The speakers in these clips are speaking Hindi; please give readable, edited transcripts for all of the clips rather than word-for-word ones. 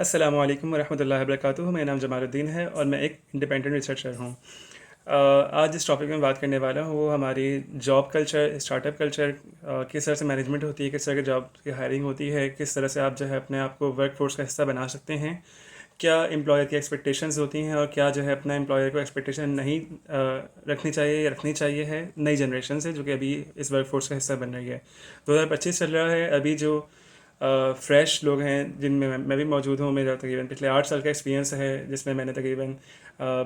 अस्सलामु अलैकुम वरहमतुल्लाहि वबरकातुहू। मेरा नाम जमालुद्दीन है और मैं एक इंडिपेंडेंट रिसर्चर हूँ। आज जिस टॉपिक में बात करने वाला हूँ वो हमारी जॉब कल्चर, स्टार्टअप कल्चर, किस तरह से मैनेजमेंट होती है, किस तरह की जॉब की हायरिंग होती है, किस तरह से आप जो है अपने आप को वर्क फोर्स का हिस्सा बना सकते हैं, क्या एम्प्लॉयर की एक्सपेक्टेशंस होती हैं और क्या जो है अपना एम्प्लॉयर को एक्सपेक्टेशन नहीं रखनी चाहिए या रखनी चाहिए है नई जनरेशन से जो कि अभी इस वर्क फोर्स का हिस्सा बन रही है। 2025 चल रहा है। अभी जो फ्रेश लोग हैं जिनमें मैं भी मौजूद हूँ, मेरा तकरीबन पिछले 8 साल का एक्सपीरियंस है जिसमें मैंने तकरीबन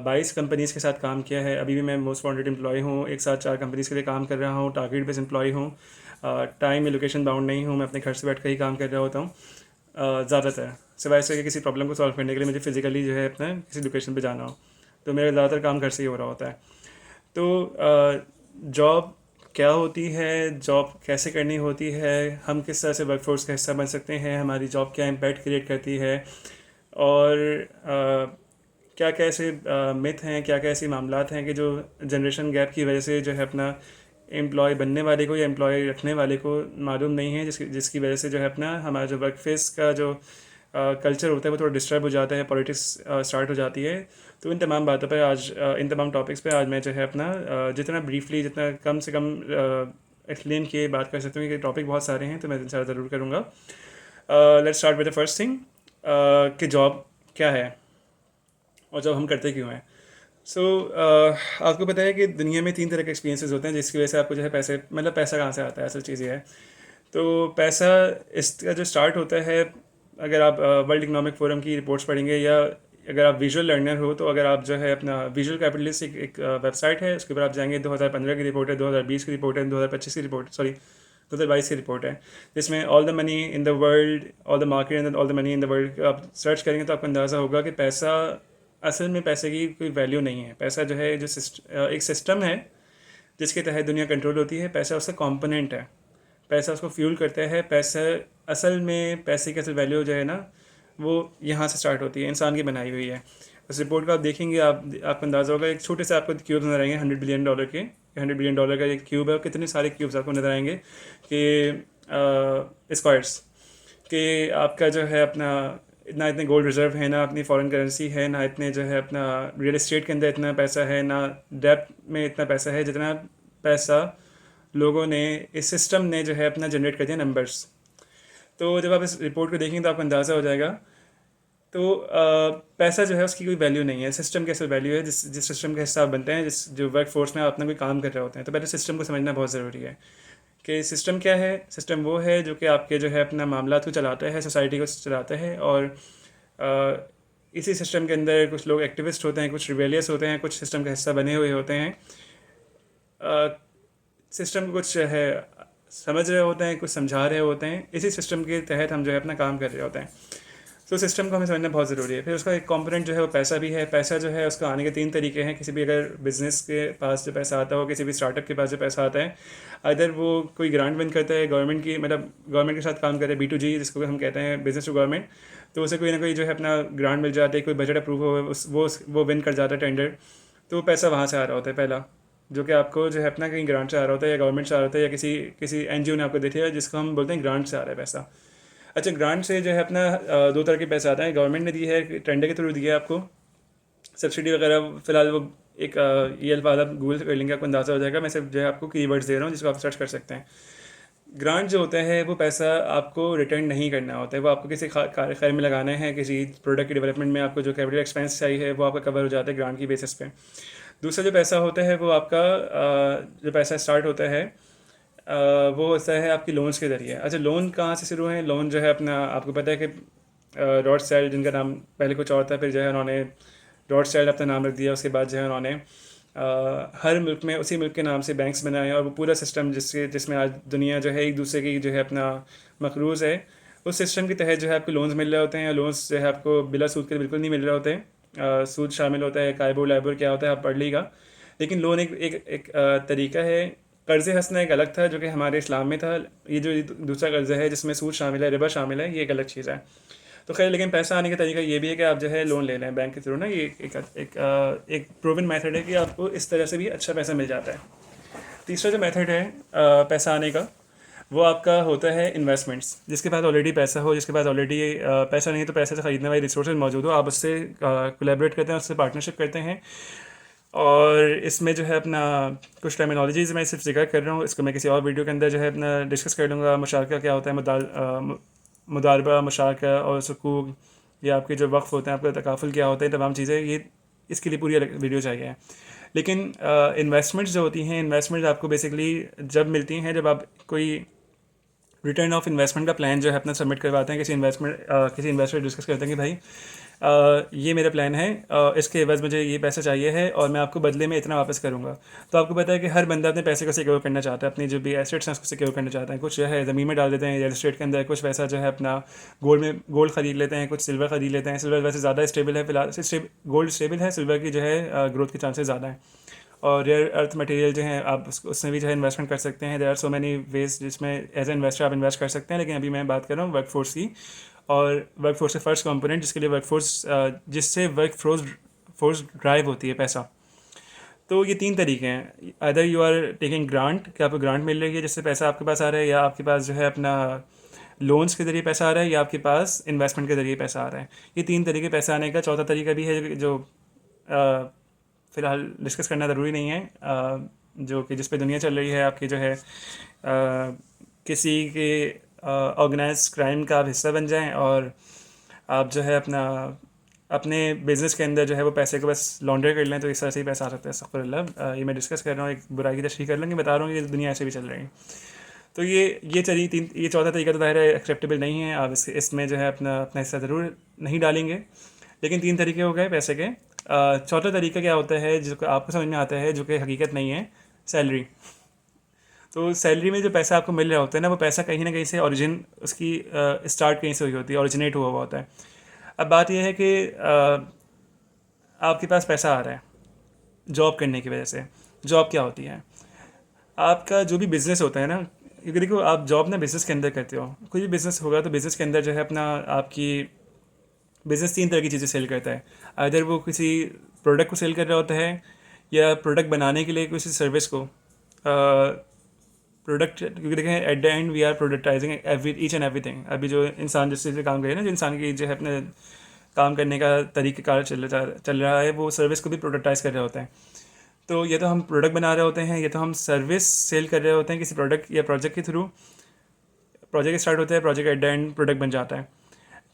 22 कंपनीज़ के साथ काम किया है। अभी भी मैं मोस्ट वांटेड एम्प्लॉय हूँ, एक साथ 4 कंपनीज़ के लिए काम कर रहा हूँ, टारगेट बेस्ड एम्प्लॉय हूँ। टाइम या लोकेशन बाउंड नहीं हूँ, मैं अपने घर से बैठ कर ही काम कर रहा होता हूँ ज़्यादातर, सिवाय इसके कि किसी प्रॉब्लम को सॉल्व करने के लिए मुझे फिजिकली जो है अपना किसी लोकेशन पे जाना हो, तो मेरा ज़्यादातर काम घर से ही हो रहा होता है। तो जॉब क्या होती है, जॉब कैसे करनी होती है, हम किस तरह से वर्कफोर्स का हिस्सा बन सकते हैं, हमारी जॉब क्या इम्पैक्ट क्रिएट करती है और क्या क्या ऐसे मिथ हैं, क्या क्या ऐसे मामलात हैं कि जो जनरेशन गैप की वजह से जो है अपना एम्प्लॉय बनने वाले को या एम्प्लॉय रखने वाले को मालूम नहीं है, जिसकी जिसकी वजह से जो है अपना हमारा जो वर्क फेस का जो कल्चर होता है वो थोड़ा डिस्टर्ब हो जाता है, पॉलिटिक्स स्टार्ट हो जाती है। तो इन तमाम बातों पर आज इन तमाम टॉपिक्स पे आज मैं जो है अपना जितना ब्रीफली, जितना कम से कम एक्सप्लेन किए बात कर सकते हूँ कि टॉपिक बहुत सारे हैं तो मैं इनशाला ज़रूर करूँगा। Let's start with the first thing कि जॉब क्या है और जॉब हम करते क्यों हैं। आपको पता है कि दुनिया में 3 तरह के एक्सपीरियंसेस होते हैं जिसकी वजह से आपको जो है पैसे, मतलब पैसा कहाँ से आता है, असल चीज़ ये है। तो पैसा इसका जो स्टार्ट होता है, अगर आप वर्ल्ड इकोनॉमिक फोरम की रिपोर्ट्स पढ़ेंगे या अगर आप विजुअल लर्नर हो तो अगर आप जो है अपना विजुअल कैपिटलिस्ट एक वेबसाइट है, उसके ऊपर आप जाएंगे, 2015 की रिपोर्ट है, 2020 की रिपोर्ट है, 2025 की रिपोर्ट, सॉरी 2022 की रिपोर्ट है, जिसमें all the money in the world, all the market and all the money in the world आप सर्च करेंगे तो आपको अंदाज़ा होगा कि पैसा, असल में पैसे की कोई वैल्यू नहीं है। पैसा जो है एक सिस्टम है जिसके तहत दुनिया कंट्रोल होती है। पैसा उसका कंपोनेंट है, पैसा उसको फ्यूल करता है। पैसा असल में, पैसे की असल वैल्यू जो है ना वो यहाँ से स्टार्ट होती है, इंसान की बनाई हुई है। उस रिपोर्ट को आप देखेंगे, आपको अंदाज़ा होगा, एक छोटे से आपको क्यूब नजर आएंगे $100 बिलियन के, $100 बिलियन का एक क्यूब है और कितने सारे क्यूब्स आपको नजर आएंगे कि स्क्वायर्स कि आपका जो है अपना इतना, इतने गोल्ड रिजर्व है ना, अपनी फॉरेन करेंसी है ना, इतने जो है अपना रियल एस्टेट के अंदर इतना पैसा है ना, डेप्थ में इतना पैसा है, जितना पैसा लोगों ने, इस सिस्टम ने जो है अपना जनरेट कर दिया नंबर्स। तो जब आप इस रिपोर्ट को देखेंगे तो आपको अंदाज़ा हो जाएगा। तो पैसा जो है उसकी कोई वैल्यू नहीं है, सिस्टम की असल वैल्यू है, जिस जिस सिस्टम का हिस्सा आप बनते हैं, जिस जो वर्क फोर्स में आप अपना कोई काम कर रहे होते हैं। तो पहले सिस्टम को समझना बहुत ज़रूरी है कि सिस्टम क्या है। सिस्टम वो है जो कि आपके जो है अपना मामला को चलाता है, सोसाइटी को चलाता है, और इसी सिस्टम के अंदर कुछ लोग एक्टिविस्ट होते हैं, कुछ रिबेलियस होते हैं, कुछ सिस्टम का हिस्सा बने हुए होते हैं, सिस्टम को कुछ है समझ रहे होते हैं, कुछ समझा रहे होते हैं। इसी सिस्टम के तहत हम जो है अपना काम कर रहे होते हैं। तो सिस्टम को हमें समझना बहुत ज़रूरी है। फिर उसका एक कंपोनेंट जो है वो पैसा भी है। पैसा जो है उसका आने के 3 तरीके हैं। किसी भी अगर बिजनेस के पास जो पैसा आता हो, किसी भी स्टार्टअप के पास जो पैसा आता है, अदर वो कोई ग्रांट विन करता है गवर्नमेंट की, मतलब गवर्नमेंट के साथ काम करे, B2G जिसको हम कहते हैं, बिजनेस टू गवर्नमेंट। तो उसे कोई ना कोई जो है अपना ग्रांट मिल जाता है, कोई बजट अप्रूव हो, वो विन कर जाता है टेंडर। तो पैसा वहाँ से आ रहा होता है पहला, जो कि आपको जो है अपना कहीं ग्रांट से आ रहा होता है या गवर्नमेंट से आ रहा होता है या किसी किसी NGO ने आपको दे दिया, जिसको हम बोलते हैं ग्रांट से आ रहा है पैसा। अच्छा, ग्रांट से जो है अपना 2 तरह के पैसे आते हैं। गवर्नमेंट ने दी है, टेंडर के थ्रू दिया है आपको सब्सिडी वगैरह। फिलहाल वो एक ये अल्फाज आप गूगल से कर लेंगे, आपको अंदाज़ा हो जाएगा। मैं सिर्फ जो है आपको कीवर्ड्स दे रहा हूँ जिसको आप सर्च कर सकते हैं। ग्रांट जो होता है वो पैसा आपको रिटर्न नहीं करना होता है, वो आपको किसी खैर में लगाना है, किसी प्रोडक्ट के डेवलपमेंट में आपको जो कैपिटल एक्सपेंस चाहिए वो आपका कवर हो जाता है ग्रांट की बेसिस पे। दूसरा जो पैसा होता है वो आपका जो पैसा स्टार्ट होता है वो होता है आपकी लोन्स के ज़रिए। अच्छा, लोन कहाँ से शुरू है? लोन जो है अपना, आपको पता है कि रॉथस्चाइल्ड, जिनका नाम पहले कुछ और था, फिर जो है उन्होंने रॉथस्चाइल्ड अपना नाम रख दिया। उसके बाद जो है उन्होंने हर मुल्क में उसी मुल्क के नाम से बैंक्स बनाए और वो पूरा सिस्टम जिसमें आज दुनिया जो है एक दूसरे की जो है अपना मकरूज़ है, उस सिस्टम के तहत जो है आपको लोन्स मिल रहे होते हैं। लोन्स जो है आपको बिला सूद के बिल्कुल नहीं मिल रहे होते हैं। सूद शामिल होता है, कायबो लाइबोर क्या होता है आप पढ़ लीजिएगा। लेकिन लोन एक तरीका है। कर्ज़ हंसना एक अलग था जो कि हमारे इस्लाम में था। ये जो दूसरा कर्ज़ा है जिसमें सूद शामिल है, रिबा शामिल है, ये एक अलग चीज़ है। तो खैर, लेकिन पैसा आने का तरीका ये भी है कि आप जो है लोन ले लें बैंक के थ्रू ना। ये एक प्रूवन मेथड है कि आपको इस तरह से भी अच्छा पैसा मिल जाता है। तीसरा जो मेथड है पैसा आने का, वो आपका होता है इन्वेस्टमेंट्स। जिसके पास ऑलरेडी पैसा हो, जिसके पास ऑलरेडी पैसा नहीं है तो पैसे से ख़रीदने वाली रिसोर्सेज मौजूद हो, आप उससे कोलैबोरेट करते हैं, उससे पार्टनरशिप करते हैं। और इसमें जो है अपना कुछ टर्मिनोलॉजीज़ मैं सिर्फ जिक्र कर रहा हूँ, इसको मैं किसी और वीडियो के अंदर जो है अपना डिस्कस कर लूँगा। मुशारका क्या होता है, मुदारबा, मुशारका और सुकूक, ये आपके जो वक्फ होते हैं, आपका तकाफुल क्या होता है, तमाम चीज़ें, ये इसके लिए पूरी अलग वीडियो चाहिए। लेकिन इन्वेस्टमेंट्स जो होती हैं, इन्वेस्टमेंट्स आपको बेसिकली जब मिलती हैं जब आप कोई रिटर्न ऑफ इन्वेस्टमेंट का प्लान जो है अपना सबमिट करवाते हैं किसी इन्वेस्टर डिस्कस करते हैं कि भाई ये मेरा प्लान है, इसके एवज मुझे ये पैसा चाहिए है और मैं आपको बदले में इतना वापस करूँगा। तो आपको पता है कि हर बंदा अपने पैसे को सिक्योर करना चाहता है, अपनी जो भी एसेट्स हैं उसको सिक्योर करना चाहता है। कुछ जो है ज़मीन में डाल देते हैं रियल एस्टेट के अंदर, कुछ पैसा जो है अपना गोल्ड खरीद लेते हैं, कुछ सिल्वर खरीद लेते हैं। सिल्वर वैसे ज़्यादा स्टेबल है फिलहाल, गोल्ड स्टेबल है, सिल्वर की जो है ग्रोथ के चांसेस ज़्यादा हैं। और रेयर अर्थ मटेरियल जो है आप उसमें भी जो है इन्वेस्टमेंट कर सकते हैं। There are so many ways जिसमें एज ए इन्वेस्टर आप इन्वेस्ट कर सकते हैं। लेकिन अभी मैं बात कर रहा हूँ वर्क फोर्स की, और वर्क फोर्स के फर्स्ट कंपोनेंट जिसके लिए जिससे वर्क फोर्स ड्राइव होती है, पैसा। तो ये 3 तरीके हैं, other you are taking grant, कि आपको ग्रांट मिल रही है जिससे पैसा आपके पास आ रहा है, या आपके पास जो है अपना लोन्स के ज़रिए पैसा आ रहा है, या आपके पास इन्वेस्टमेंट के ज़रिए पैसा आ रहा है। ये 3 तरीके पैसे आने का। चौथा तरीका भी है जो फ़िलहाल डिस्कस करना ज़रूरी नहीं है, जो कि जिस पे दुनिया चल रही है आपकी जो है किसी के ऑर्गेनाइज क्राइम का आप हिस्सा बन जाएं और आप जो है अपने बिज़नेस के अंदर जो है वो पैसे को बस लॉन्ड्रे कर लें, तो इस तरह से ही पैसा आ सकता है। अस्तग़फिरुल्लाह, ये मैं डिस्कस कर रहा हूँ, एक बुराई की तशरीह कर लूँगी, बता रहा हूँ कि दुनिया ऐसे भी चल रही है। तो ये चौथा तरीका तो ज़ाहिर है एक्सेप्टेबल नहीं है। आप इसमें जो है अपना हिस्सा ज़रूर नहीं डालेंगे। लेकिन 3 तरीके हो गए पैसे के। चौथा तरीका क्या होता है जो आपको समझ में आता है, जो कि हकीकत नहीं है, सैलरी। तो सैलरी में जो पैसा आपको मिल रहा होता है ना, वो पैसा कहीं ना कहीं से उसकी स्टार्ट कहीं से हुई होती है, ओरिजिनेट हुआ होता है। अब बात यह है कि आपके पास पैसा आ रहा है जॉब करने की वजह से। जॉब क्या होती है? आपका जो भी बिज़नेस होता है ना, क्योंकि देखो आप जॉब ना बिज़नेस के अंदर करते हो, कोई भी बिज़नेस होगा तो बिज़नेस के अंदर जो है आपकी बिज़नेस 3 तरह की चीज़ें सेल करता है। अदर वो किसी प्रोडक्ट को सेल कर रहा होता है, या प्रोडक्ट बनाने के लिए किसी सर्विस को। प्रोडक्ट, क्योंकि देखें at the end we are productizing each and everything. अभी जो इंसान जिस चीज़ पे काम करे ना, जो इंसान की जो है अपने काम करने का तरीक़ेकार चल रहा है, वो सर्विस को भी प्रोडक्टाइज कर रहे होते हैं। तो ये तो हम प्रोडक्ट बना रहे होते हैं, ये तो हम सर्विस सेल कर रहे होते हैं किसी प्रोडक्ट या प्रोजेक्ट के थ्रू। प्रोजेक्ट स्टार्ट होता है, project at the and product बन जाता है।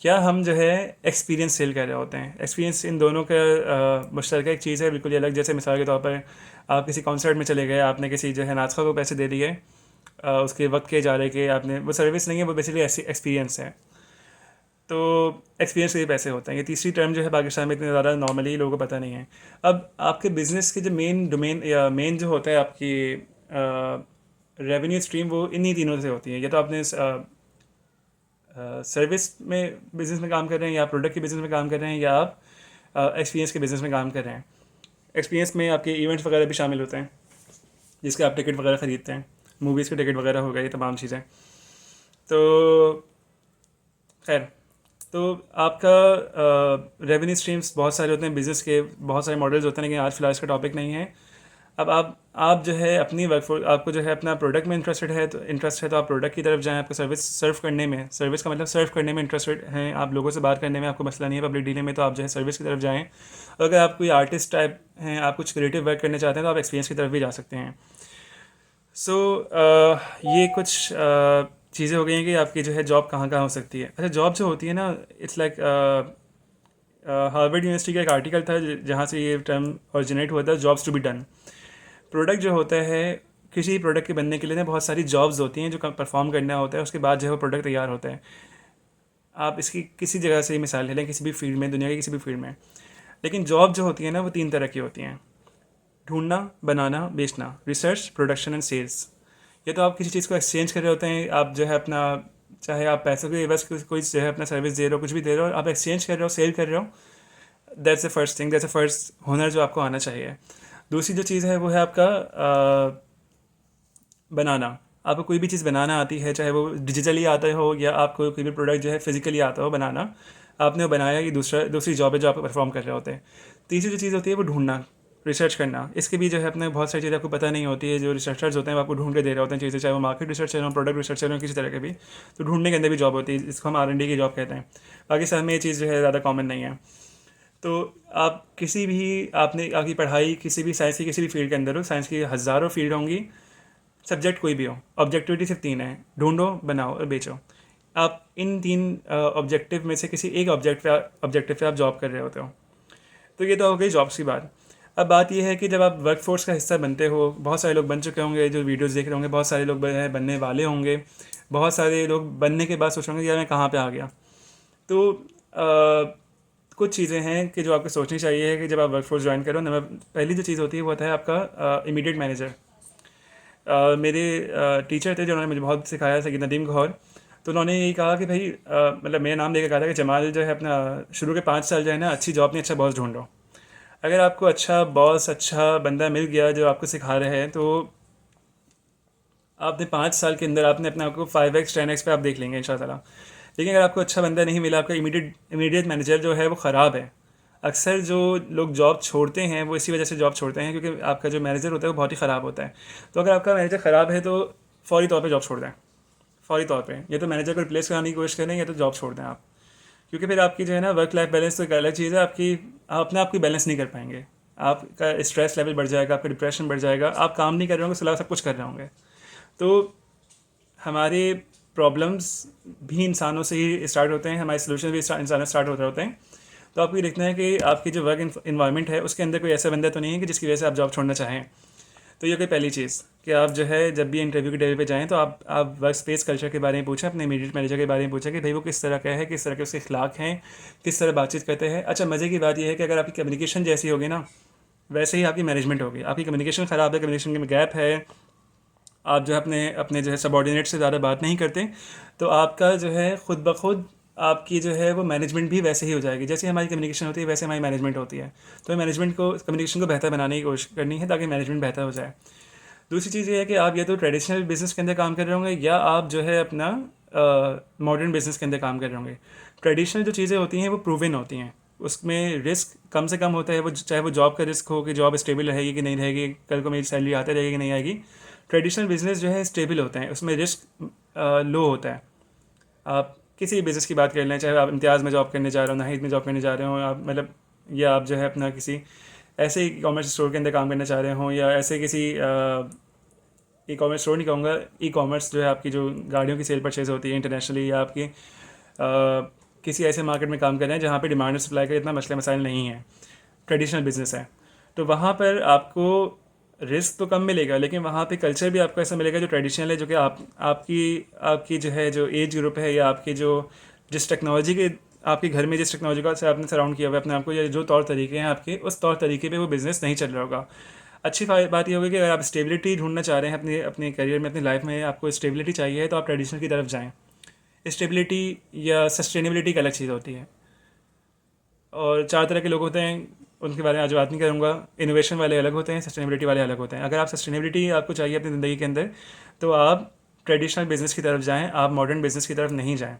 क्या हम जो है एक्सपीरियंस सेल कर रहे होते हैं? एक्सपीरियंस इन दोनों का मुश्तरक एक चीज़ है, बिल्कुल अलग। जैसे मिसाल के तौर पर आप किसी कॉन्सर्ट में चले गए, आपने किसी जो है नाचखा को पैसे दे दिए उसके वक्त के जा रहे कि आपने, वो सर्विस नहीं है, वो बेसिकली ऐसी एक्सपीरियंस है। तो एक्सपीरियंस के लिए पैसे होते हैं। ये तीसरी टर्म जो है पाकिस्तान में इतनी ज़्यादा नॉर्मली लोगों को पता नहीं है। अब आपके बिज़नेस के जो मेन डोमेन या मेन जो होता है आपकी रेवेन्यू स्ट्रीम, वो इन्हीं तीनों से होती है। या तो आपने सर्विस में बिज़नेस में काम कर रहे हैं, या प्रोडक्ट के बिज़नेस में काम कर रहे हैं, या आप एक्सपीरियंस के बिज़नेस में काम कर रहे हैं। एक्सपीरियंस में आपके इवेंट्स वगैरह भी शामिल होते हैं, जिसके आप टिकट वगैरह ख़रीदते हैं, मूवीज़ के टिकट वगैरह हो गए, ये तमाम चीज़ें। तो खैर, तो आपका रेवेन्यू स्ट्रीम्स बहुत सारे होते हैं, बिज़नेस के बहुत सारे मॉडल्स होते हैं, लेकिन आज फिलहाल इसका टॉपिक नहीं है। अब आप जो है अपनी वर्कफोर्स, आपको जो है अपना प्रोडक्ट में इंटरेस्ट है तो आप प्रोडक्ट की तरफ जाएं। आपको सर्विस सर्व करने में, सर्विस का मतलब सर्व करने में इंटरेस्टेड हैं आप, लोगों से बात करने में आपको मसला नहीं है पब्लिक डीलिंग में, तो आप जो है सर्विस की तरफ जाएँ। अगर आप कोई आर्टिस्ट टाइप हैं, आप कुछ क्रिएटिव वर्क करने चाहते हैं, तो आप एक्सपीरियंस की तरफ भी जा सकते हैं। सो ये कुछ चीज़ें हो गई हैं कि आपकी जो है जॉब कहाँ कहाँ हो सकती है। अच्छा, जॉब जो होती है ना, इट्स लाइक हार्वर्ड यूनिवर्सिटी का एक आर्टिकल था जहाँ से ये टर्म ओरिजिनेट हुआ था, jobs to be done. Product जो होता है, किसी प्रोडक्ट के बनने के लिए ना बहुत सारी जॉब्स होती हैं जो परफॉर्म करना होता है, उसके बाद जो है वो प्रोडक्ट तैयार होता है। आप इसकी किसी जगह से मिसाल ले लें, किसी भी फील्ड में, दुनिया के किसी भी फील्ड में। लेकिन जॉब जो होती है ना, वो 3 तरह की होती हैं: ढूंढना, बनाना, बेचना, रिसर्च, प्रोडक्शन एंड सेल्स। ये तो आप किसी चीज़ को एक्सचेंज कर रहे होते हैं, आप जो है अपना, चाहे आप पैसों के एवज कोई जो है अपना सर्विस दे रहे हो, कुछ भी दे रहे हो, आप एक्सचेंज कर रहे हो, सेल कर रहे हो। That's the first thing, that's the first हुनर जो आपको आना चाहिए। दूसरी जो चीज़ है वो है आपका बनाना। आपको कोई भी चीज़ बनाना आती है, चाहे वो डिजिटली आता हो या आपको कोई भी प्रोडक्ट जो है फिजिकली आता हो बनाना, आपने वो बनाया, ये दूसरी जॉब है जो आप परफॉर्म कर रहे होते हैं। तीसरी जो चीज़ होती है वो ढूंढना, रिसर्च करना, इसके भी जो है अपने बहुत सारी चीज़ें आपको पता नहीं होती है। जो रिसर्चर्स होते हैं वो आपको ढूंढ के दे रहे होते हैं चीज़ें, चाहे वो मार्केट रिसर्चर हो, प्रोडक्ट रिसर्चर हो, किसी तरह के भी। तो ढूंढने के अंदर भी जॉब होती है, इसको हम R&D की जॉब कहते हैं। बाकी सब में ये चीज़ जो है ज़्यादा कॉमन नहीं है। तो आप किसी भी, आपने आपकी पढ़ाई किसी भी साइंस की किसी भी फील्ड के अंदर हो, साइंस की हज़ारों फील्ड होंगी, सब्जेक्ट कोई भी हो, ऑब्जेक्टिविटी सिर्फ 3 है: ढूंढो, बनाओ और बेचो। आप इन 3 ऑब्जेक्टिव में से किसी एक ऑब्जेक्टिव पे आप जॉब कर रहे होते हो। तो ये तो हो गई जॉब्स की बात। अब बात ये है कि जब आप वर्कफोर्स का हिस्सा बनते हो, बहुत सारे लोग बन चुके होंगे जो वीडियोस देख रहे होंगे, बहुत सारे लोग बनने वाले होंगे, बहुत सारे लोग बनने के बाद सोच रहे होंगे यार मैं कहाँ पे आ गया। तो कुछ चीज़ें हैं कि जो आपको सोचनी चाहिए कि जब आप वर्कफोर्स ज्वाइन करो। नंबर पहली जो चीज़ होती है वो होता है आपका इमीडिएट मैनेजर। मेरे टीचर थे जिन्होंने मुझे बहुत सिखाया, सैयद नदीम गौहर। तो उन्होंने यही कहा कि भाई मतलब मेरा नाम लेकर कहा था कि जमाल जो है अपना शुरू के 5 साल जो है ना अच्छी जॉब नहीं, अच्छा बॉस ढूंढो। अगर आपको अच्छा बॉस, अच्छा बंदा मिल गया जो आपको सिखा रहे हैं, तो आपने 5 साल के अंदर आपने अपने आपको 5x 10x पे आप देख लेंगे इंशाल्लाह। लेकिन अगर आपको अच्छा बंदा नहीं मिला, आपका इमीडिएट मैनेजर जो है वो ख़राब है। अक्सर जो लोग जॉब छोड़ते हैं वो इसी वजह से जॉब छोड़ते हैं क्योंकि आपका जो मैनेजर होता है वो बहुत ही ख़राब होता है। तो अगर आपका मैनेजर ख़राब है तो फौरी तौर पे जॉब छोड़ दें। फौरी तौर पे या तो मैनेजर को रिप्लेस कराने की कोशिश करें या तो जॉब छोड़ दें आप। क्योंकि फिर आपकी जो है ना वर्क लाइफ बैलेंस तो एक अलग चीज़ है, आपकी आप अपने आप की बैलेंस नहीं कर पाएंगे। आपका स्ट्रेस लेवल बढ़ जाएगा, आपका डिप्रेशन बढ़ जाएगा, आप काम नहीं कर रहे होंगे, सिला सब कुछ कर रहे होंगे। तो हमारे प्रॉब्लम्स भी इंसानों से ही स्टार्ट होते हैं, हमारे सोल्यूशन भी इंसानों से स्टार्ट होते होते हैं। तो आपको ये देखना है कि आपकी जो वर्क इन्वायरमेंट है उसके अंदर कोई ऐसा बंदा तो नहीं है कि जिसकी वजह से आप जॉब छोड़ना चाहें। तो ये कोई पहली चीज़ कि आप जो है जब भी इंटरव्यू के टेबल पे जाएं तो आप वर्क स्पेस कल्चर के बारे में पूछें, अपने इमीडिएट मैनेजर के बारे में पूछें कि भाई वो किस तरह का है, किस तरह के उसके अखलाक हैं, किस तरह बातचीत करते हैं। अच्छा, मज़े की बात यह है कि अगर आपकी कम्युनिकेशन जैसी होगी ना, वैसे ही आपकी मैनेजमेंट होगी। आपकी कम्युनिकेशन ख़राब है, कम्युनिकेशन में गैप है, आप जो है अपने अपने जो है सबॉर्डिनेट से ज़्यादा बात नहीं करते, तो आपका जो है खुद ब खुद आपकी जो है वो मैनेजमेंट भी वैसे ही हो जाएगी। जैसे हमारी कम्युनिकेशन होती है वैसे हमारी मैनेजमेंट होती है। तो मैनेजमेंट को, कम्युनिकेशन को बेहतर बनाने की कोशिश करनी है ताकि मैनेजमेंट बेहतर हो जाए। दूसरी चीज़ ये है कि आप या तो ट्रेडिशनल बिज़नेस के अंदर काम कर रहे होंगे या आप जो है अपना मॉडर्न बिज़नेस के अंदर काम कर रहे होंगे। ट्रेडिशनल जो चीज़ें होती हैं वो प्रूवन होती हैं, उसमें रिस्क कम से कम होता है। वो चाहे वो जॉब का रिस्क हो कि जॉब स्टेबल रहेगी कि नहीं रहेगी, कल को मेरी सैलरी आती रहेगी कि नहीं आएगी। ट्रेडिशनल बिज़नेस जो है स्टेबल होते हैं, उसमें रिस्क लो होता है। आप किसी भी बिज़नेस की बात कर लें, चाहे आप इम्तियाज़ में जॉब करने जा रहे हो, नाहिद में जॉब करने जा रहे हो, आप मतलब या आप जो है अपना किसी ऐसे ई कॉमर्स स्टोर के अंदर काम करना चाह रहे हो, या ऐसे किसी ई कॉमर्स स्टोर नहीं कहूँगा, ई कॉमर्स जो है आपकी जो गाड़ियों की सेल परचेज होती है इंटरनेशनली, या आपकी किसी ऐसे मार्केट में काम कर रहे हैं जहाँ पे डिमांड और सप्लाई का इतना मसला मसाइल नहीं है, ट्रेडिशनल बिजनेस है, तो वहाँ पर आपको रिस्क तो कम मिलेगा, लेकिन वहाँ पे कल्चर भी आपको ऐसा मिलेगा जो ट्रेडिशनल है, जो कि आपकी आपकी जो है जो एज ग्रुप है, या आपकी जो जिस टेक्नोलॉजी के आपके घर में जिस टेक्नोलॉजी का से आपने सराउंड किया हुआ है अपने आप को, या जो तौर तरीके हैं आपके, उस तौर तरीके पे वो बिज़नेस नहीं चल रहा होगा। अच्छी बात ये होगी कि अगर आप स्टेबिलिटी ढूंढना चाह रहे हैं अपने अपने करियर में, अपनी लाइफ में आपको स्टेबिलिटी चाहिए, तो आप ट्रेडिशनल की तरफ जाएँ। स्टेबिलिटी या सस्टेनेबिलिटी एक अलग चीज़ होती है, और 4 तरह के लोग होते हैं, उनके बारे में आज बात नहीं करूँगा। इनोवेशन वाले अलग होते हैं, सस्टेनेबिलिटी वाले अलग होते हैं। अगर आप सस्टेनेबिलिटी आपको चाहिए अपनी ज़िंदगी के अंदर, तो आप ट्रेडिशनल बिज़नेस की तरफ जाएँ, आप मॉडर्न बिज़नेस की तरफ नहीं जाएँ।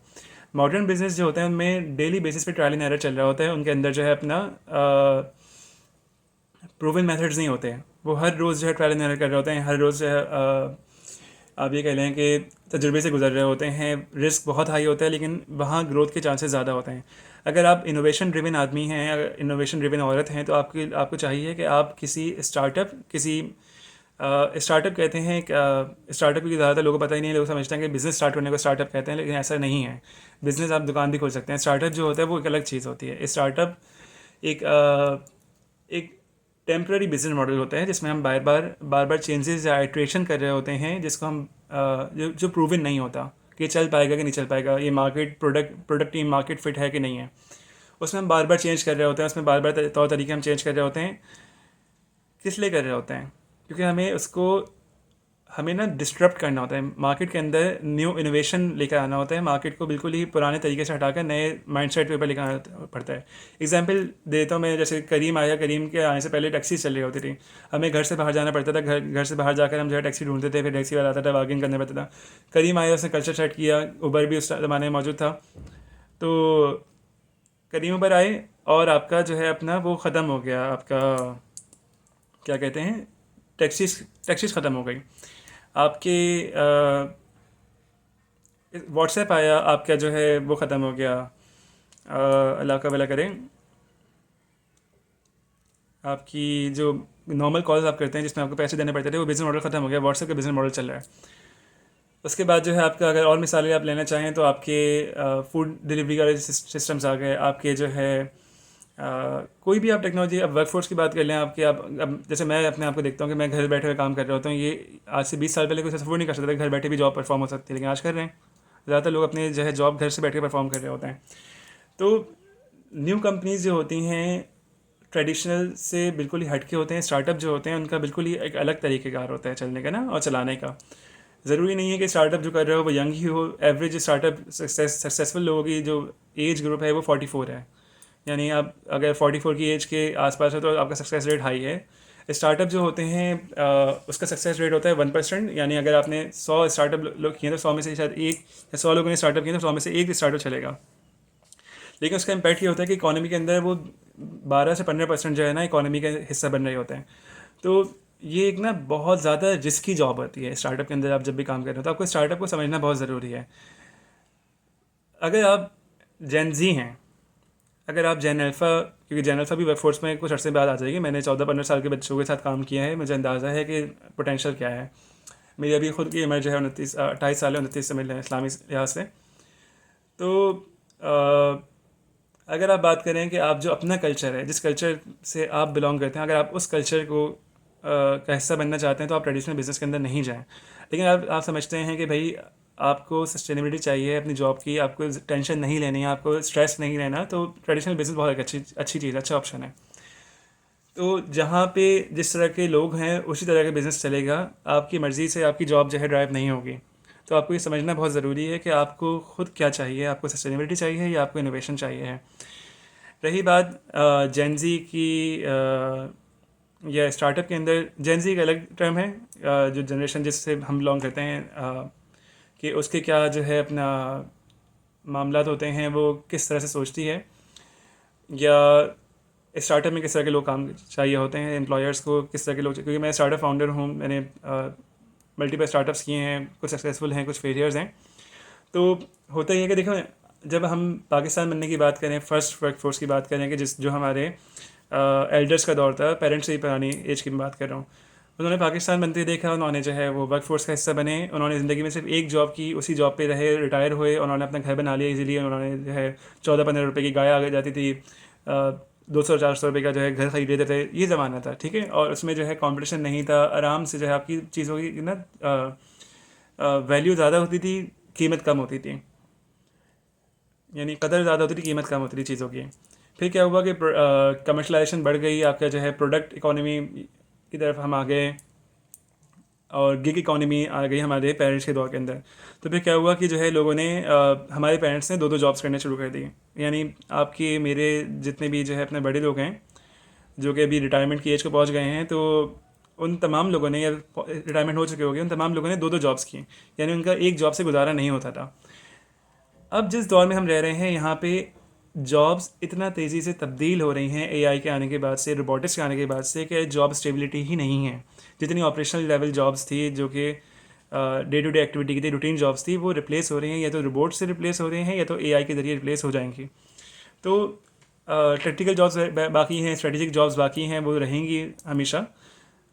मॉडर्न बिज़नेस जो होते हैं उनमें डेली बेसिस पे ट्रायल एंड एरर चल रहा होता है, उनके अंदर जो है अपना प्रूवन मेथड्स नहीं होते हैं। वो हर रोज़ जो है ट्रायल एंड एरर कर रहे होते हैं, हर रोज़ जो है आप ये कह लें कि तजुर्बे से गुजर रहे होते हैं। रिस्क बहुत हाई होता है, लेकिन वहाँ ग्रोथ के चांसेस ज़्यादा होते हैं। अगर आप इनोवेशन ड्रिवन आदमी हैं, अगर इनोवेशन ड्रिवन औरत हैं, तो आपको चाहिए कि आप किसी स्टार्टअप, स्टार्टअप कहते हैं, स्टार्टअप की ज़्यादातर लोगों को पता ही नहीं है। लोग समझते हैं कि बिज़नेस स्टार्ट होने को स्टार्टअप कहते हैं, लेकिन ऐसा नहीं है। बिज़नेस आप दुकान भी खोल सकते हैं, स्टार्टअप जो होता है वो एक अलग चीज़ होती है। स्टार्टअप एक टेम्प्रेरी बिजनेस मॉडल होता है जिसमें हम बार बार चेंजेस या आइट्रेशन कर रहे होते हैं, जिसको हम जो प्रूवन नहीं होता कि चल पाएगा कि नहीं चल पाएगा, ये market product team market fit है कि नहीं है, उसमें हम बार बार चेंज कर रहे होते हैं, उसमें बार बार तौर तरीके हम चेंज कर रहे होते हैं। किस लिए कर रहे होते हैं? क्योंकि हमें ना डिस्टरप्ट करना होता है, मार्केट के अंदर न्यू इनोवेशन लेकर आना होता है, मार्केट को बिल्कुल ही पुराने तरीके से हटाकर नए माइंडसेट के ऊपर लेकर आना पड़ता है। एग्जांपल देता हूँ मैं, जैसे करीम आया, करीम के आने से पहले टैक्सी चल रही होती थी, हमें घर से बाहर जाना पड़ता था, घर से बाहर जाकर हम जो है टैक्सी ढूंढते थे, फिर टैक्सी वाला आता था, बार्गिन करना पड़ता था। करीम आया, उसने कल्चर सेट किया, उबर भी उस ज़माने में मौजूद था। तो करीम उबर आए और आपका जो है अपना वो ख़त्म हो गया, आपका क्या कहते हैं, टैक्सीज ख़त्म हो गई आपके। व्हाट्सएप आया आपका जो है वो ख़त्म हो गया। अल्लाह का भला करें। आपकी जो नॉर्मल कॉल्स आप करते हैं जिसमें आपको पैसे देने पड़ते थे, वो बिज़नेस मॉडल ख़त्म हो गया, व्हाट्सएप का बिज़नेस मॉडल चल रहा है। उसके बाद जो है आपका, अगर और मिसालें आप लेना चाहें तो आपके फूड डिलीवरी का सिस्टम्स आ गए आपके जो है। कोई भी आप टेक्नोलॉजी, अब वर्कफोर्स की बात कर लें आपके, आप अब जैसे मैं अपने आप को देखता हूँ कि मैं घर बैठे हुए काम कर रहा होता हूँ। ये आज से 20 साल पहले कुछ अफोर्ड नहीं कर सकता था, घर बैठे भी जॉब परफॉर्म हो सकती है, लेकिन आज कर रहे हैं। ज़्यादातर लोग अपने जो है जॉब घर से बैठ के परफॉर्म कर रहे होते हैं। तो न्यू कंपनीज जो होती हैं ट्रेडिशनल से बिल्कुल ही हटके होते हैं। स्टार्टअप जो होते हैं उनका बिल्कुल ही एक अलग तरीक़ेकार होता है चलने का ना, और चलाने का। ज़रूरी नहीं है कि स्टार्टअप जो कर रहे हो वो यंग ही हो। एवरेज स्टार्टअप सक्सेसफुल लोगों की जो एज ग्रुप है वो 44 है। यानी आप अगर 44 की एज के आसपास है तो आपका सक्सेस रेट हाई है। स्टार्टअप जो होते हैं उसका सक्सेस रेट होता है 1%। यानी अगर आपने 100 स्टार्टअप लोग किए तो 100 में से शायद एक या 100 लोगों ने स्टार्टअप किए तो 100 में से एक स्टार्टअप चलेगा। लेकिन उसका इम्पैक्ट ये होता है कि इकोनॉमी के अंदर वो 12 से 15% जो है ना इकोनॉमी का हिस्सा बन रहे होते हैं। तो ये एक ना बहुत ज़्यादा रिस्की जॉब होती है स्टार्टअप के अंदर। आप जब भी काम कर रहे हो तो आपको स्टार्टअप को समझना बहुत ज़रूरी है। अगर आप जेन जी हैं, अगर आप जेन अल्फ़ा, क्योंकि जेन अल्फ़ा भी वर्कफोर्स में कुछ अर्से बाद आ जाएगी। मैंने 14-15 साल के बच्चों के साथ काम किया है, मुझे अंदाज़ा है कि पोटेंशियल क्या है। मेरी अभी खुद की उम्र जो है 28 साल है, 29 से मिल रहे हैं इस्लामी लिहाज से। तो अगर आप बात करें कि आप जो अपना कल्चर है, जिस कल्चर से आप बिलोंग करते हैं, अगर आप उस कल्चर को का हिस्सा बनना चाहते हैं तो आप ट्रेडिशनल बिज़नेस के अंदर नहीं जाएं। लेकिन आप समझते हैं कि भाई आपको सस्टेनेबिलिटी चाहिए अपनी जॉब की, आपको टेंशन नहीं लेनी है, आपको स्ट्रेस नहीं लेना, तो ट्रेडिशनल बिज़नेस बहुत एक अच्छी चीज़, अच्छा ऑप्शन है। तो जहाँ पे जिस तरह के लोग हैं उसी तरह का बिज़नेस चलेगा। आपकी मर्ज़ी से आपकी जॉब जो है ड्राइव नहीं होगी। तो आपको ये समझना बहुत ज़रूरी है कि आपको खुद क्या चाहिए, आपको सस्टेनेबिलिटी चाहिए या आपको इनोवेशन चाहिए है। रही बात जेनजी की, या स्टार्टअप के अंदर जेनजी का अलग टर्म है। जो जनरेशन जिससे हम बिलोंग करते हैं, कि उसके क्या जो है अपना मामलात होते हैं, वो किस तरह से सोचती है, या स्टार्टअप में किस तरह के लोग काम चाहिए होते हैं, एम्प्लॉयर्स को किस तरह के लोग। क्योंकि मैं स्टार्टअप फाउंडर हूँ, मैंने मल्टीपल स्टार्टअप्स किए हैं, कुछ सक्सेसफुल हैं, कुछ फेलियर्स हैं। तो होता ही है कि देखो, जब हम पाकिस्तान बनने की बात करें, फर्स्ट वर्कफोर्स की बात करें, कि जो हमारे एल्डर्स का दौर था, पेरेंट्स से ही पुरानी एज की बात कर रहा हूँ, उन्होंने पाकिस्तान बनते देखा, उन्होंने जो है वो वर्कफोर्स का हिस्सा बने, उन्होंने ज़िंदगी में सिर्फ एक जॉब की, उसी जॉब पे रहे, रिटायर हुए, उन्होंने अपना घर बना लिया इजीली। उन्होंने जो है 14-15 रुपये की गाय आ जाती थी, 200-400 रुपये का जो है घर खरीद लेते थे। ये ज़माना था, ठीक है। और उसमें जो है कंपटीशन नहीं था, आराम से जो है आपकी चीज़ों की ना वैल्यू ज़्यादा होती थी, कीमत कम होती थी। यानी कदर ज़्यादा होती थी, कीमत कम होती थी चीज़ों की। फिर क्या हुआ कि कमर्शलाइजेशन बढ़ गई, आपका जो है प्रोडक्ट इकोनॉमी की तरफ हम आ गए, और गिग इकोनॉमी आ गई हमारे पेरेंट्स के दौर के अंदर। तो फिर क्या हुआ कि जो है लोगों ने हमारे पेरेंट्स ने 2-2 जॉब्स करने शुरू कर दी। यानी आपके मेरे जितने भी जो है अपने बड़े लोग हैं जो कि अभी रिटायरमेंट की एज को पहुंच गए हैं, तो उन तमाम लोगों ने, या रिटायरमेंट हो चुके होंगे, उन तमाम लोगों ने 2-2 जॉब्स की। यानी उनका एक जॉब से गुजारा नहीं होता था। अब जिस दौर में हम रह रहे हैं, यहाँ पे जॉब्स इतना तेज़ी से तब्दील हो रही हैं एआई के आने के बाद से, रोबोटिक्स के आने के बाद से, कि जॉब स्टेबिलिटी ही नहीं है। जितनी ऑपरेशनल लेवल जॉब्स थी, जो कि डे टू डे एक्टिविटी की थी, रूटीन जॉब्स थी, वो रिप्लेस हो रही हैं, या तो रोबोट से रिप्लेस हो रही हैं, या तो एआई के ज़रिए रिप्लेस हो जाएंगी। तो टेक्निकल जॉब्स बाकी हैं, स्ट्रेटेजिक जॉब्स बाकी हैं, वो रहेंगी हमेशा,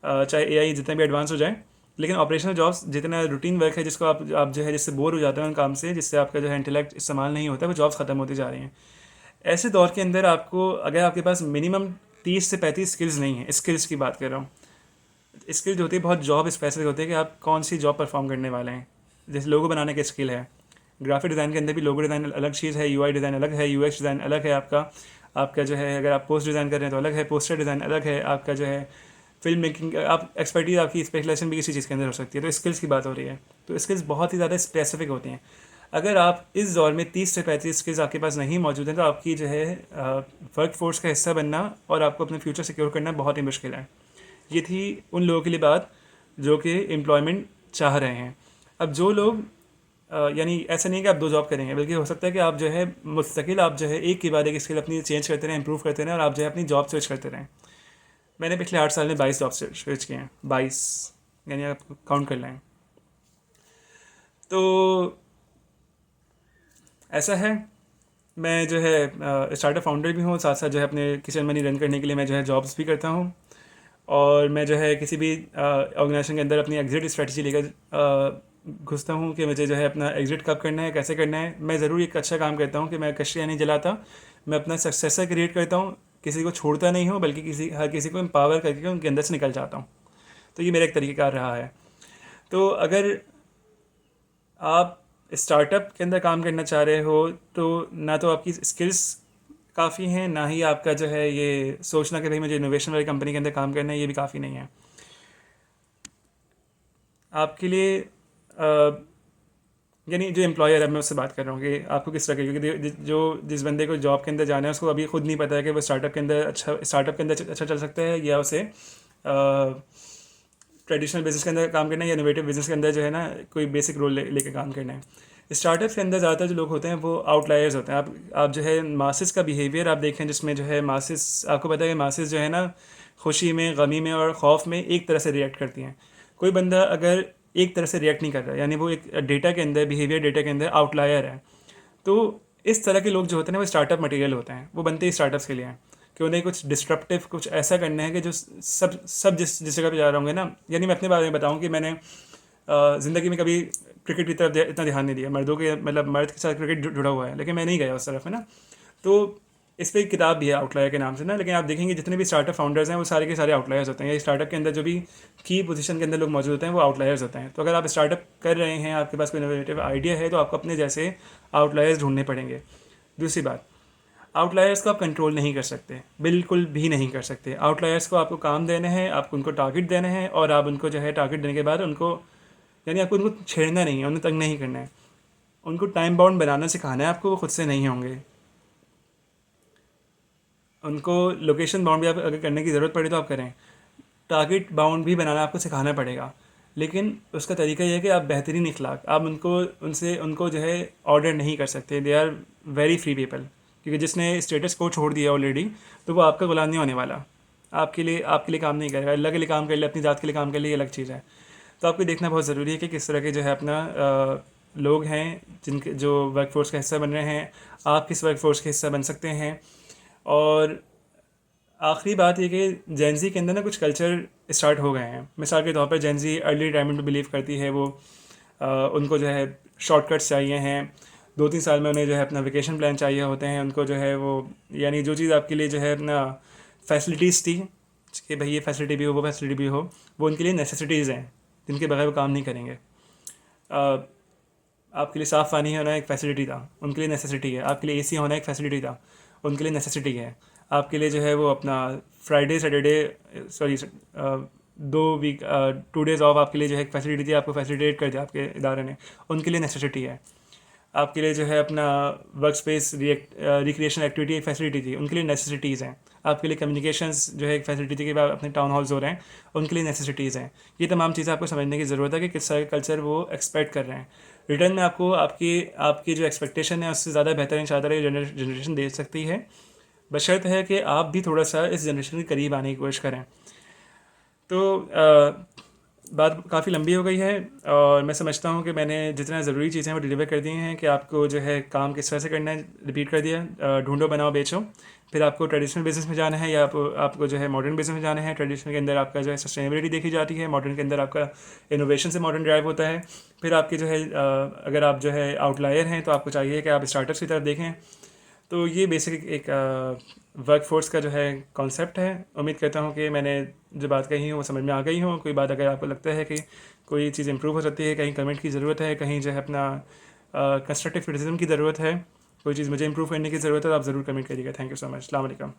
चाहे एआई जितना भी एडवांस हो जाए। लेकिन ऑपरेशनल जॉब्स, जितना रूटीन वर्क है जिसको आप जो है जिससे बोर हो जाते हैं उन काम से, जिससे आपका जो है इंटेलेक्ट इस्तेमाल नहीं होता, वो जॉब्स ख़त्म होती जा रही हैं। ऐसे दौर के अंदर आपको, अगर आपके पास मिनिमम 30 से 35 स्किल्स नहीं है, स्किल्स की बात कर रहा हूँ, स्किल जो होती है बहुत जॉब स्पेसिफिक होती है कि आप कौन सी जॉब परफॉर्म करने वाले हैं। जैसे लोगो बनाने की स्किल है, ग्राफिक डिज़ाइन के अंदर भी लोगो डिज़ाइन अलग चीज़ है, यूआई डिज़ाइन अलग है, यूएक्स डिज़ाइन अलग है आपका जो है, अगर आप पोस्ट डिज़ाइन कर रहे हैं तो अलग है, पोस्टर डिज़ाइन अलग है, आपका जो है फिल्म मेकिंग, आप एक्सपर्टीज, आपकी स्पेशलाइजेशन भी किसी चीज़ के अंदर हो सकती है। तो स्किल्स की बात हो रही है, तो स्किल्स बहुत ही ज़्यादा स्पेसिफिक होती हैं। अगर आप इस दौर में 30 से 35 स्किल्स आपके पास नहीं मौजूद हैं, तो आपकी जो है वर्क फोर्स का हिस्सा बनना और आपको अपना फ्यूचर सिक्योर करना बहुत ही मुश्किल है। ये थी उन लोगों के लिए बात जो कि एम्प्लॉयमेंट चाह रहे हैं। अब जो लोग यानी ऐसा नहीं कि आप 2 जॉब करेंगे, बल्कि हो सकता है कि आप जो है मुस्तकिल, आप जो है एक के बाद एक स्किल अपनी चेंज करते रहें, इंप्रूव करते रहें, और आप जो है अपनी जॉब स्विच करते रहें। मैंने पिछले 8 साल में 22 जॉब स्विच किए हैं, 22, यानी आप काउंट कर लें। तो ऐसा है, मैं जो है स्टार्टअप फाउंडर भी हूँ, साथ साथ जो है अपने किचन मनी रन करने के लिए मैं जो है जॉब्स भी करता हूँ। और मैं जो है किसी भी ऑर्गेनाइजेशन के अंदर अपनी एग्जिट स्ट्रेटजी लेकर घुसता हूँ कि मुझे जो है अपना एग्जिट कब करना है, कैसे करना है। मैं ज़रूर एक अच्छा काम करता हूँ कि मैं कश्तियाँ नहीं जलाता, मैं अपना सक्सेसर क्रिएट करता हूँ, किसी को छोड़ता नहीं हूँ, बल्कि हर किसी को एम्पावर करके उनके अंदर से निकल जाता हूँ। तो ये मेरा एक तरीक़ाकार रहा है। तो अगर आप स्टार्टअप के अंदर काम करना चाह रहे हो तो ना तो आपकी स्किल्स काफ़ी हैं, ना ही आपका जो है ये सोचना कि भाई मुझे इनोवेशन वाली कंपनी के अंदर काम करना है, ये भी काफ़ी नहीं है आपके लिए। यानी जो एम्प्लॉयर है, मैं उससे बात कर रहा हूँ कि आपको किस तरह के, क्योंकि जो जिस बंदे को जॉब के अंदर जाना है उसको अभी खुद नहीं पता है कि वो स्टार्टअप के अंदर अच्छा चल सकता है, या उसे ट्रेडिशनल बिजनेस के अंदर काम करना है, या इनोवेटिव बिजनेस के अंदर जो है ना कोई बेसिक रोल लेके काम करना है। स्टार्टअप के अंदर ज़्यादातर जो लोग होते हैं वो आउटलायर्स होते हैं। आप जो है मासेस का बिहेवियर आप देखें, जिसमें जो है मासेस, आपको पता है कि मासेस जो है ना खुशी में, गमी में और खौफ में एक तरह से रिएक्ट करती हैं। कोई बंदा अगर एक तरह से रिएक्ट नहीं कर रहा, यानी वो एक डेटा के अंदर, बिहेवियर डेटा के अंदर आउटलायर है, तो इस तरह के लोग जो होते हैं वो स्टार्टअप मटेरियल होते हैं, वो बनते ही स्टार्टअप्स के लिए हैं कि उन्हें कुछ डिस्ट्रप्टिव, कुछ ऐसा करना है कि जो सब सब जिस जगह पे जा रहे होंगे ना। यानी मैं अपने बारे में बताऊं कि मैंने ज़िंदगी में कभी क्रिकेट की तरफ इतना ध्यान नहीं दिया। मर्दों के, मतलब मर्द के साथ क्रिकेट जुड़ा हुआ है, लेकिन मैं नहीं गया उस तरफ, है ना। तो इस पर एक किताब भी है आउटलायर के नाम से ना। लेकिन आप देखेंगे जितने भी स्टार्टअप फाउंडर्स हैं वो सारे के सारे आउटलायर्स होते हैं, या स्टार्टअप के अंदर जो भी की पोजीशन के अंदर लोग मौजूद होते हैं वो आउटलायर्स होते हैं। तो अगर आप स्टार्टअप कर रहे हैं, आपके पास कोई इनोवेटिव आइडिया है, तो आपको अपने जैसे आउटलायर्स ढूंढने पड़ेंगे। दूसरी बात, आउटलायर्स को आप कंट्रोल नहीं कर सकते, बिल्कुल भी नहीं कर सकते। आउटलायर्स को आपको काम देने हैं, आपको उनको टारगेट देने हैं, और आप उनको जो है टारगेट देने के बाद उनको, यानी आपको उनको छेड़ना नहीं है, उन्हें तंग नहीं करना है, उनको टाइम बाउंड बनाना सिखाना है आपको, वो खुद से नहीं होंगे। उनको लोकेशन बाउंड भी आप अगर करने की ज़रूरत पड़े तो आप करें, टारगेट बाउंड भी बनाना आपको सिखाना पड़ेगा। लेकिन उसका तरीका यह है कि आप बेहतरीन इखलाक, आप उनको जो है ऑर्डर नहीं कर सकते। They are very free people, क्योंकि जिसने स्टेटस को छोड़ दिया ऑलरेडी, तो वो आपका गुलाम नहीं होने वाला, आपके लिए काम नहीं करेगा। अल्लाह के लिए काम कर ले, अपनी ज़ात के लिए काम कर ले, ये अलग चीज़ है। तो आपको देखना बहुत ज़रूरी है कि किस तरह के जो है अपना लोग हैं जिनके जो वर्कफोर्स का हिस्सा बन रहे हैं, आप किस वर्कफोर्स का हिस्सा बन सकते हैं। और आखिरी बात ये कि जेंजी के अंदर ना कुछ कल्चर स्टार्ट हो गए हैं। मिसाल के तौर पर जेंजी अर्ली रिटायरमेंट में बिलीव करती है, वो उनको जो है शॉर्टकट्स चाहिए हैं, 2-3 साल में उन्हें जो है अपना वेकेशन प्लान चाहिए होते हैं उनको, जो है वो, यानी जो चीज़ आपके लिए जो है अपना फैसिलिटीज़ थी कि भाई ये फैसिलिटी भी हो, वो फैसिलिटी भी हो, वो उनके लिए नेसेसिटीज़ हैं जिनके बगैर वो काम नहीं करेंगे। आपके लिए साफ़ पानी होना एक फैसिलिटी था, उनके लिए नेसेसिटी है। आपके लिए एसी होना एक फैसिलिटी था, उनके लिए नेसेसिटी है। आपके लिए जो है वो अपना Friday Saturday, sorry 2 days of आपके लिए जो है एक फैसिलिटी थी, आपको फैसिलिटेट कर दिया आपके इदारे ने, उनके लिए नेसेसिटी है। आपके लिए जो है अपना वर्क स्पेस रिक्रिएशन एक्टिविटी एक फैसिलिटी थी, उनके लिए नेसेसिटीज़ हैं। आपके लिए कम्युनिकेशंस जो है एक फैसिलिटी थी कि आप अपने टाउन हॉल्स हो रहे हैं, उनके लिए नेसेसिटीज़ हैं। ये तमाम चीज़ें आपको समझने की ज़रूरत है कि किस तरह का कल्चर वो एक्सपेक्ट कर रहे हैं। रिटर्न में आपको आपकी आपकी जो एक्सपेक्टेशन है उससे ज़्यादा बेहतर इंशाअल्लाह ये जनरेशन दे सकती है, बशर्त है कि आप भी थोड़ा सा इस जनरेशन के करीब आने की कोशिश करें। तो बात काफ़ी लंबी हो गई है, और मैं समझता हूँ कि मैंने जितना ज़रूरी चीज़ें वो डिलीवर कर दी हैं कि आपको जो है काम किस तरह से करना है, रिपीट कर दिया। ढूंढो, बनाओ, बेचो। फिर आपको ट्रेडिशनल बिज़नेस में जाना है, या आपको जो है मॉडर्न बिज़नेस में जाना है। ट्रेडिशनल के अंदर आपका जो है सस्टेनेबिलिटी देखी जाती है, मॉडर्न के अंदर आपका इनोवेशन से मॉडर्न ड्राइव होता है। फिर आपके जो है अगर आप जो है आउटलायर हैं तो आपको चाहिए कि आप स्टार्टअप्स की तरफ देखें। तो ये बेसिक एक वर्क फोर्स का जो है कॉन्सेप्ट है। उम्मीद करता हूँ कि मैंने जो बात कही है वो समझ में आ गई हो। कोई बात अगर आपको लगता है कि कोई चीज़ इंप्रूव हो सकती है, कहीं कमेंट की ज़रूरत है, कहीं जो है अपना कंस्ट्रक्टिव क्रिटिसिज्म की ज़रूरत है, कोई चीज़ मुझे इंप्रूव करने की ज़रूरत है, तो आप ज़रूर कमेंट करिएगा। Thank you so much. अस्सलाम वालेकुम।